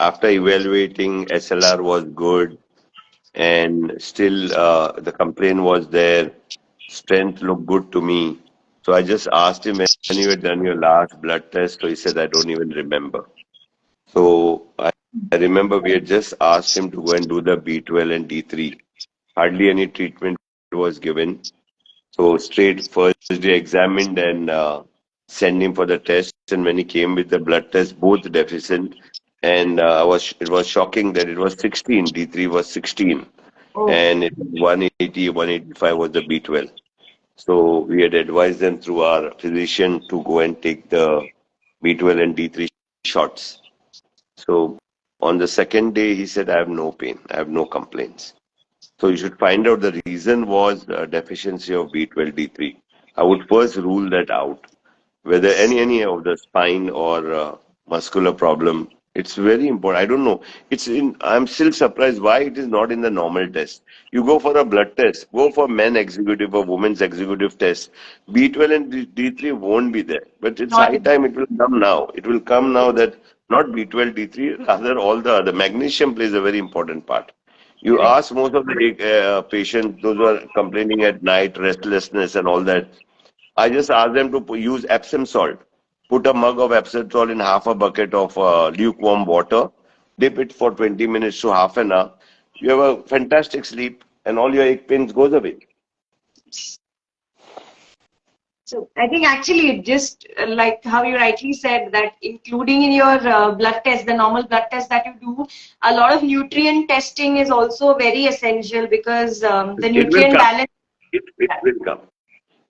After evaluating, SLR was good, and still the complaint was there. Strength looked good to me. So I just asked him when you had done your last blood test. So he said, I don't even remember. So I remember we had just asked him to go and do the B12 and D3. Hardly any treatment was given. So straight first day examined and sent him for the test. And when he came with the blood test, both deficient. And it was shocking that it was 16. D3 was 16. Oh, And it was 180, 185 was the B12. So we had advised them through our physician to go and take the B12 and D3 shots. So on the second day, he said, I have no pain, I have no complaints. So you should find out the reason was deficiency of B12, D3. I would first rule that out. Whether any of the spine or muscular problem, it's very important. I don't know. I'm still surprised why it is not in the normal test. You go for a blood test, go for men executive or women's executive test. B12 and D3 won't be there. But it's not high in. time it will come now. It will come now that not B12, D3, rather all the other. Magnesium plays a very important part. You Correct. ask most of the patients, those who are complaining at night, restlessness and all that, I just ask them to use Epsom salt. Put a mug of Epsom salt in half a bucket of lukewarm water. Dip it for 20 minutes to half an hour. You have a fantastic sleep and all your ache pains goes away. So I think actually just like how you rightly said that including in your blood test, the normal blood test that you do, a lot of nutrient testing is also very essential because the It will nutrient come. balance. It will come.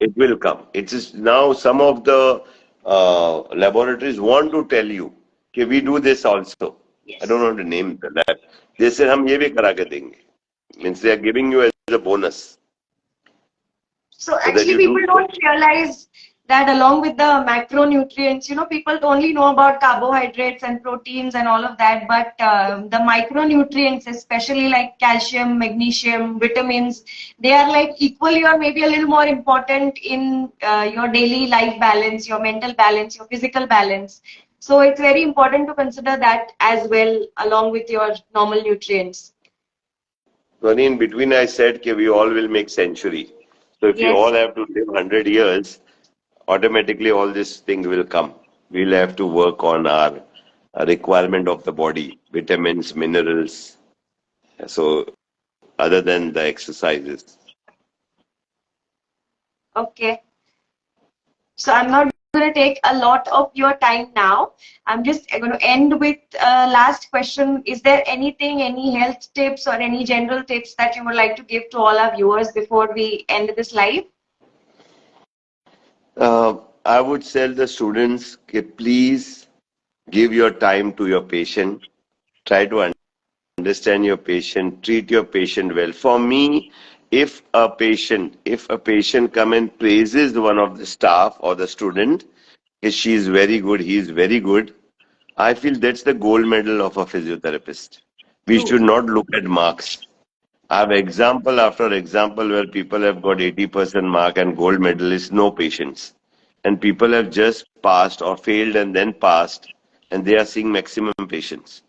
It will come. It is now some of the laboratories want to tell you, okay, we do this also. I don't Yes. want to name the lab. They say हम ये भी करा के देंगे. Means they are giving you as a bonus So so that actually you do. people don't realize that along with the macronutrients, people only know about carbohydrates and proteins and all of that, but the micronutrients, especially like calcium, magnesium, vitamins, they are like equally or maybe a little more important in your daily life balance, your mental balance, your physical balance. So it's very important to consider that as well along with your normal nutrients. So in between, I said, okay, we all will make century. So if you all Yes. have to live 100 years, automatically all this thing will come. We'll have to work on our requirement of the body, vitamins, minerals. So other than the exercises. Okay. So I'm not going to take a lot of your time now. I'm just going to end with last question. Is there anything, any health tips or any general tips that you would like to give to all our viewers before we end this live? I would tell the students, okay, please give your time to your patient. Try to understand your patient, treat your patient well. For me, if a patient come and praises one of the staff or the student, she is very good, he is very good, I feel that's the gold medal of a physiotherapist. We True. should not look at marks. I have example after example where people have got 80% mark and gold medalists, no patience. And people have just passed or failed and then passed, and they are seeing maximum patience.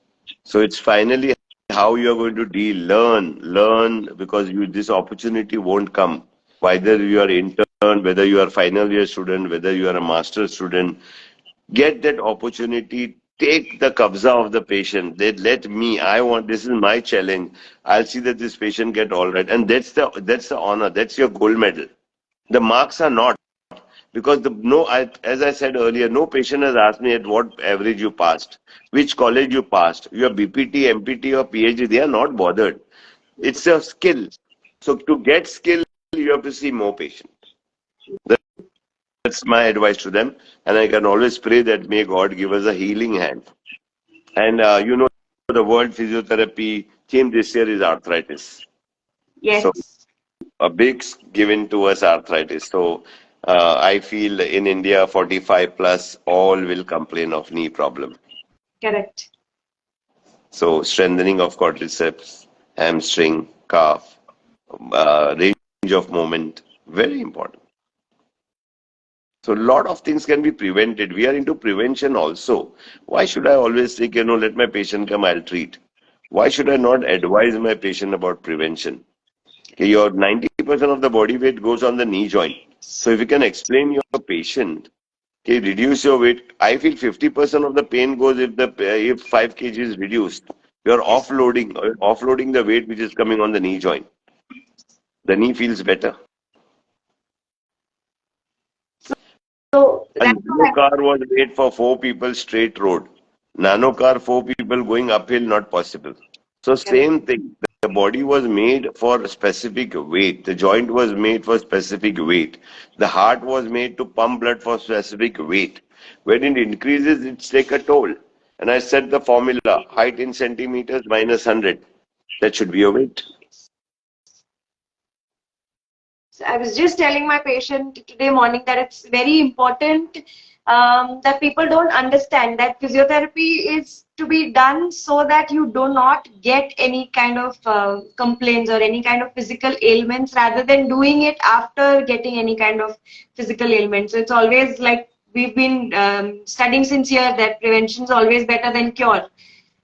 So it's finally how you are going to deal, learn, because this opportunity won't come. Whether you are intern, whether you are final year student, whether you are a master student, get that opportunity, take the kabza of the patient. They let me, I want, this is my challenge. I'll see that this patient get all right. And that's the honor, that's your gold medal. The marks are not. Because as I said earlier, no patient has asked me at what average you passed, which college you passed, your BPT, MPT, or PhD. They are not bothered. It's a skill. So to get skill, you have to see more patients. That's my advice to them. And I can always pray that may God give us a healing hand. And the World Physiotherapy theme this year is arthritis. So Yes, a big given to us arthritis. So I feel in India, 45 plus, all will complain of knee problem. correct. So strengthening of quadriceps, hamstring, calf, range of movement, very important. So a lot of things can be prevented. We are into prevention also. Why should I always think, let my patient come, I'll treat? Why should I not advise my patient about prevention? Okay, your 90% of the body weight goes on the knee joint. So if you can explain your patient, okay, reduce your weight. I feel 50% of the pain goes if 5 kg is reduced. You're Yes. offloading the weight which is coming on the knee joint. The knee feels better. So A that's nano what car was made for 4 people straight road. Nano car, 4 people going uphill, not possible. So correct. same thing. The body was made for specific weight. The joint was made for specific weight. The heart was made to pump blood for specific weight. When it increases, it's take a toll. And I set the formula: height in centimeters minus 100. That should be your weight. So I was just telling my patient today morning that it's very important that people don't understand that physiotherapy is to be done so that you do not get any kind of complaints or any kind of physical ailments rather than doing it after getting any kind of physical ailment. So it's always like we've been studying since year that prevention is always better than cure.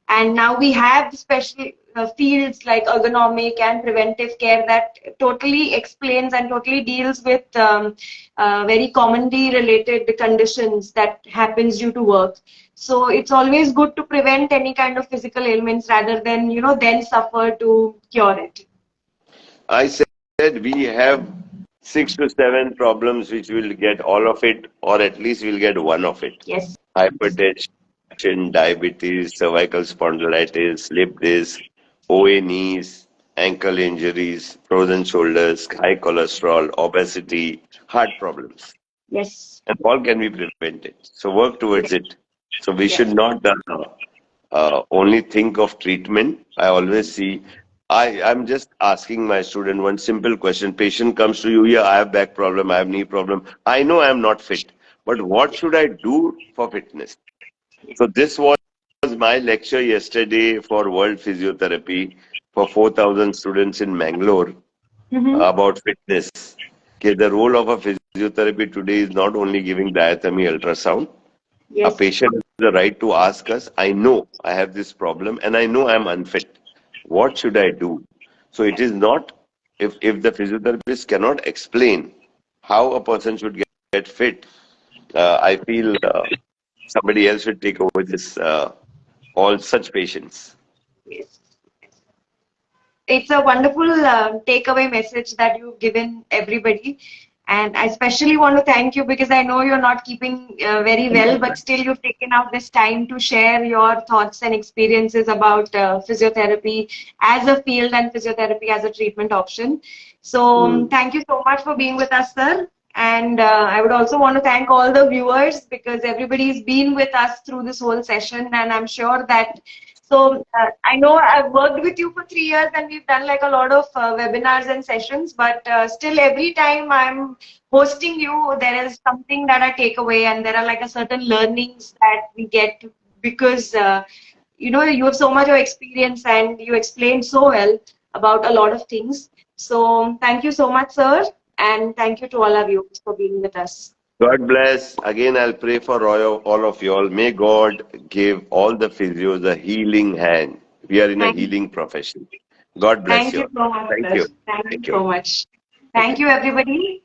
And now we have special fields like ergonomic and preventive care that totally explains and totally deals with very commonly related conditions that happens due to work. So it's always good to prevent any kind of physical ailments rather than, then suffer to cure it. I said we have 6 to 7 problems which will get all of it, or at least we'll get one of it. Yes. Hypertension, diabetes, cervical spondylitis, slip disc, OA knees, ankle injuries, frozen shoulders, high cholesterol, obesity, heart problems. Yes. And all can be prevented. So work towards Yes. it. So we Yes. should not only think of treatment. I always see, I'm just asking my student one simple question. Patient comes to you, yeah, I have back problem, I have knee problem. I know I am not fit, but what should I do for fitness? So this was my lecture yesterday for World Physiotherapy for 4,000 students in Mangalore Mm-hmm. about fitness. Okay, the role of a physiotherapy today is not only giving diathermy ultrasound. A Yes. patient has the right to ask us, I know I have this problem and I know I'm unfit. What should I do? So it is not, if the physiotherapist cannot explain how a person should get fit, I feel somebody else should take over this, all such patients. Yes. It's a wonderful takeaway message that you've given everybody. And I especially want to thank you because I know you're not keeping very well, but still you've taken out this time to share your thoughts and experiences about physiotherapy as a field and physiotherapy as a treatment option. So thank you so much for being with us, sir. And I would also want to thank all the viewers because everybody's been with us through this whole session, and I'm sure that so I know I've worked with you for 3 years and we've done like a lot of webinars and sessions, but still every time I'm hosting you, there is something that I take away and there are like a certain learnings that we get because, you have so much of experience and you explained so well about a lot of things. So thank you so much, sir. And thank you to all our viewers for being with us. God bless. Again, I'll pray for all of you all. May God give all the physios a healing hand. We are in a Thank, healing profession. God bless thank you you all. so much, Thank sir. you. Thank you Thank you. so much. Thank you. Thank you, everybody.